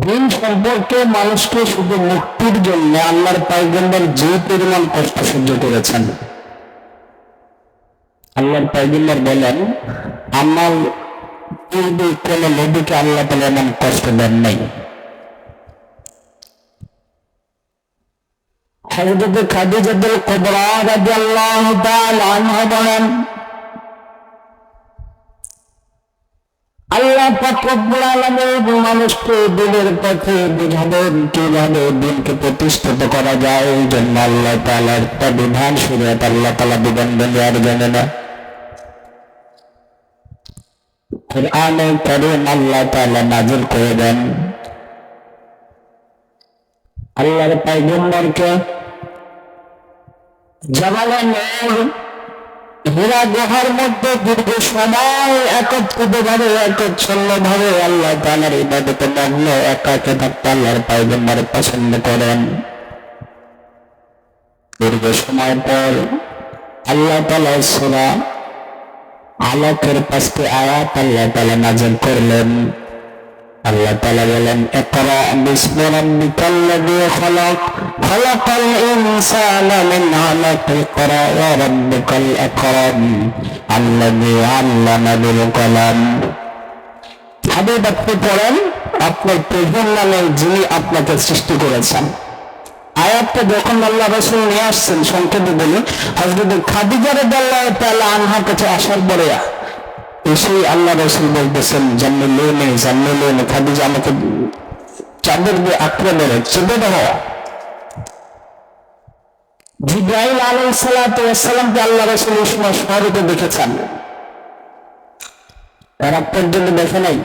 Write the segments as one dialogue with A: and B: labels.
A: দিন সম্পর্কে মানুষকে শুধু মুক্তির জন্য আল্লাহর পয়গম্বর যে পরিমাণ কষ্ট সহ্য করেছেন, আল্লাহর পয়গম্বর বলেন আমার পূর্বে কোন নবীকে আল্লাহ তাআলা এমন কষ্ট দেন নাই। হযরত খাদিজাতুল কুবরা রাদিয়াল্লাহু তাআলা আনহা বলেন আল্লাহ পাক রব্বুল আলামিন মানুষকে দিনের পথে বুঝাবেন কিভাবে দিনকে প্রতিষ্ঠিত করা যায়। এই জন্য আল্লাহ তাআলার একটা বিধান শরীয়ত আল্লাহ তাআলা বিধান দেওয়ার জন্য না, কুরআনে কারীম আল্লাহ তাআলা নাযিল করে দেন। আল্লাহর পয়গম্বরকে জাবালে নূর হীরা গুহার মধ্যে দীর্ঘ সময় একত্রিত ভাবে একচ্ছন্ন ভাবে আল্লাহ তাআলার ইবাদতে মগ্ন একাকে থাকতে আল্লাহর পয়গম্বর পছন্দ করেন। দীর্ঘ সময় পর আল্লাহ তাআলা সূরা আলাকের 5টি আয়াত আল্লাহ তাআলা নাযিল করলেন। আল্লাহ তাআলা বলেন ইকরা বিসমি রাব্বিকাল্লাযী খালাক খালাকাল ইনসানা মিন আলাক ইকরা ওয়া রাব্বুকাল আকরাম আল্লাযী আল্লামা বিল কলম। হাবিব আপনি পড়েন আপনার প্রভুর নামে যিনি আপনাকে সৃষ্টি করেছেন। আয়াতটা যখন আল্লাহ রাসূল নিয়ে আসছেন, সংক্ষেপে বলি, হযরত খাদিজা রাদিয়াল্লাহু তাআলা আনহার কাছে আসার পরে এসেই আল্লাহ রাসূল বলতেছেন জান্নাতুল খাদিজা আমাকে চাদর দিয়ে আঁকড়ে ধরে চেপে ধরো। জিবরাইল আলাইহিস সালাতু ওয়াস সালামকে আল্লাহ রাসূল এই সময় স্বর্গে দেখেছেন, তারা পর্যন্ত দেখে নাই।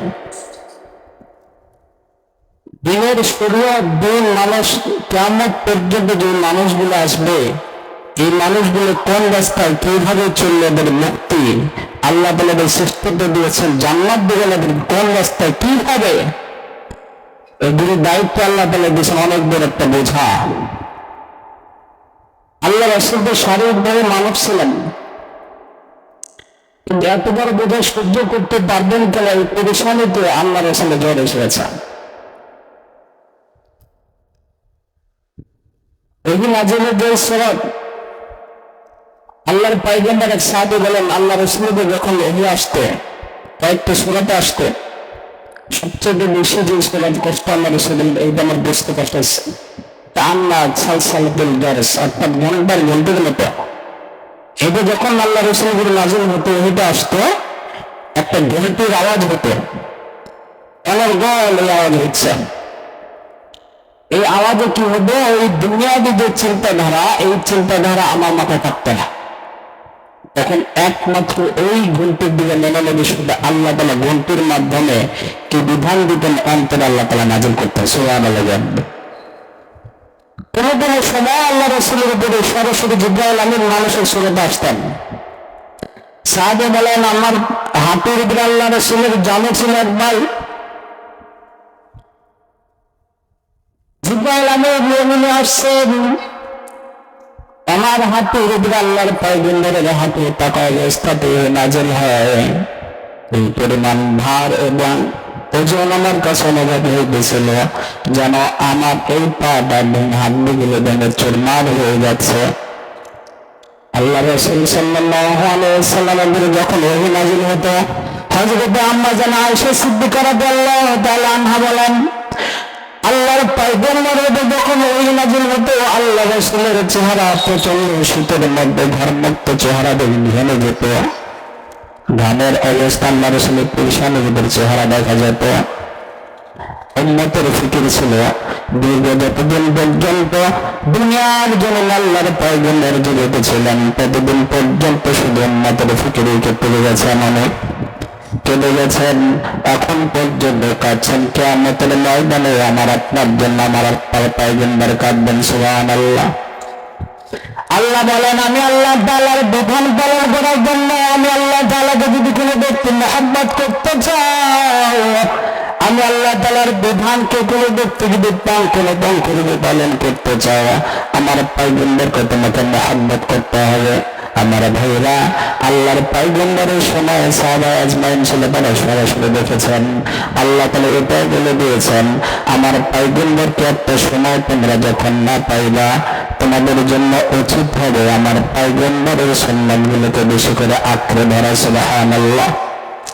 A: দিনের শরীয়ত দিন মানুষ কিয়ামত পর্যন্ত যে মানুষগুলো আসবে, এই মানুষগুলো কোন রাস্তায় কিভাবে চললে এদের মুক্তি, আল্লাহ তাআলা শ্রেষ্ঠত্ব দিয়েছেন, জান্নাত দিবেন এদের কোন রাস্তায় কিভাবে, এগুলো দায়িত্ব আল্লাহ তাআলা দিয়েছেন। অনেক বড় একটা বোঝা। আল্লাহ রাসূল তো শারীরিকভাবে মানব ছিলেন, কিন্তু এত বড় বোঝা সহ্য করতে পারবেন কেন? এই পরিশ্রমীতে আল্লাহ রাসূল জ্বর এসেছে। এই নাজিলের যে সুরাত আল্লাহর পয়গম্বর এক সাহাবী বলেন আল্লাহ রাসূলের যখন ওহী আসতে কয়েকটা সূরাতে আসতে সবচেয়ে বেশি যে সূরাত কষ্ট আল্লাহ রাসূলের এইটা আমার বুঝতে কষ্ট হচ্ছে, আল্লাহ সালসালাতুল জারস অর্থাৎ ঘন্টার ঘন্টার মতো। এটা যখন আল্লাহ রাসূলের নাজিল হতো ওহীটা আসতো একটা ঘন্টির আওয়াজ হতো, অনেক গল এই আওয়াজ হচ্ছে। এই আওয়াজে কি হবে? ওই দুনিয়াবী যে চিন্তাধারা, এই চিন্তাধারা আমার মাথায় থাকতো না। তখন একমাত্র ওই ঘন্টির দিকে মনোযোগী শুধু আল্লাহ তাআলা ঘন্টির মাধ্যমে কি বিধান দিতেন অন্তরে আল্লাহ তাআলা নাযিল করতেন। সুবহানাল্লাহ। কোনো কোনো সময় আল্লাহ রাসূলের উপরে সরাসরি জিবরাইল আমিন মানুষের সুরতে আসতেন। সাহাবা বলেন আমার হাতের উপরে আল্লাহ রাসূলের জামা ছিল একবার, জিবরাইল আমিন মুমিনে আসছেন, আমার হাতের উপরে আল্লাহর পয়গম্বরের হাতে থাকা অবস্থাতে নাযিল হয়। এই পরিমাণ ভার এবং ওজন আমার কাছে অনুভব হইতেছিল যেন আমার এই পাটা হাড্ডিগুলো ভেঙে চুরমার হয়ে যাচ্ছে। আল্লাহ রাসূল সাল্লাল্লাহু আলাইহি ওয়াসাল্লামের যখন ওহী নাযিল হতো, হযরত আম্মা জান আয়েশা সিদ্দিকা রাদিয়াল্লাহু তাআলা আনহা বলেন আল্লাহর পয়গম্বরের যখন ওহী নাযিল হতো আল্লাহ রাসূলের চেহারা প্রচন্ড শীতের মধ্যে ঘর্মুক্ত চেহারা ভেঙে যেত। ঘামের অবস্থা আল্লাহ রাসূলের পরিশানের চেহারা দেখা যেত। উম্মতের ফিকির ছিল দীর্ঘ যতদিন পর্যন্ত দুনিয়ার জন্য আল্লাহর পয়গম্বর জীবিত ছিলেন ততদিন পর্যন্ত শুধু উম্মতের ফিকিরে পড়ে গেছে, অনেক চলে গেছেন, এখন পর্যন্ত কাঁদছেন। কিয়ামতের ময়দানে আমার আপনার জন্য আমার আপনার পয়গম্বর কাঁদবেন। সুবহানাল্লাহ। আল্লাহ বলেন আমি আল্লাহ তাআলার বিধান পালন করার জন্য আমি আল্লাহ তাআলাকে যদি কোনো ব্যক্তি মহব্বত করতে চাই, আমি আল্লাহ তাআলার বিধানকে কোনো ব্যক্তি যদি কোনো পালন করতে চাই, আমার পয়গম্বরকে তোমাকে মহব্বত করতে হবে। আমার ভাইরা, আল্লাহর পয়গম্বরের সময় সাহাবা আজমাইন ছিল, তারা সরাসরি দেখেছেন। আল্লাহ তাআলা এটাই বলে দিয়েছেন, আমার পয়গম্বরকে একটা সময় তোমরা যখন না পাইবা, তোমাদের জন্য উচিত হবে আমার পয়গম্বরের সুন্নাতগুলোকে বেশি করে আঁকড়ে ধরা। সুবহানাল্লাহ।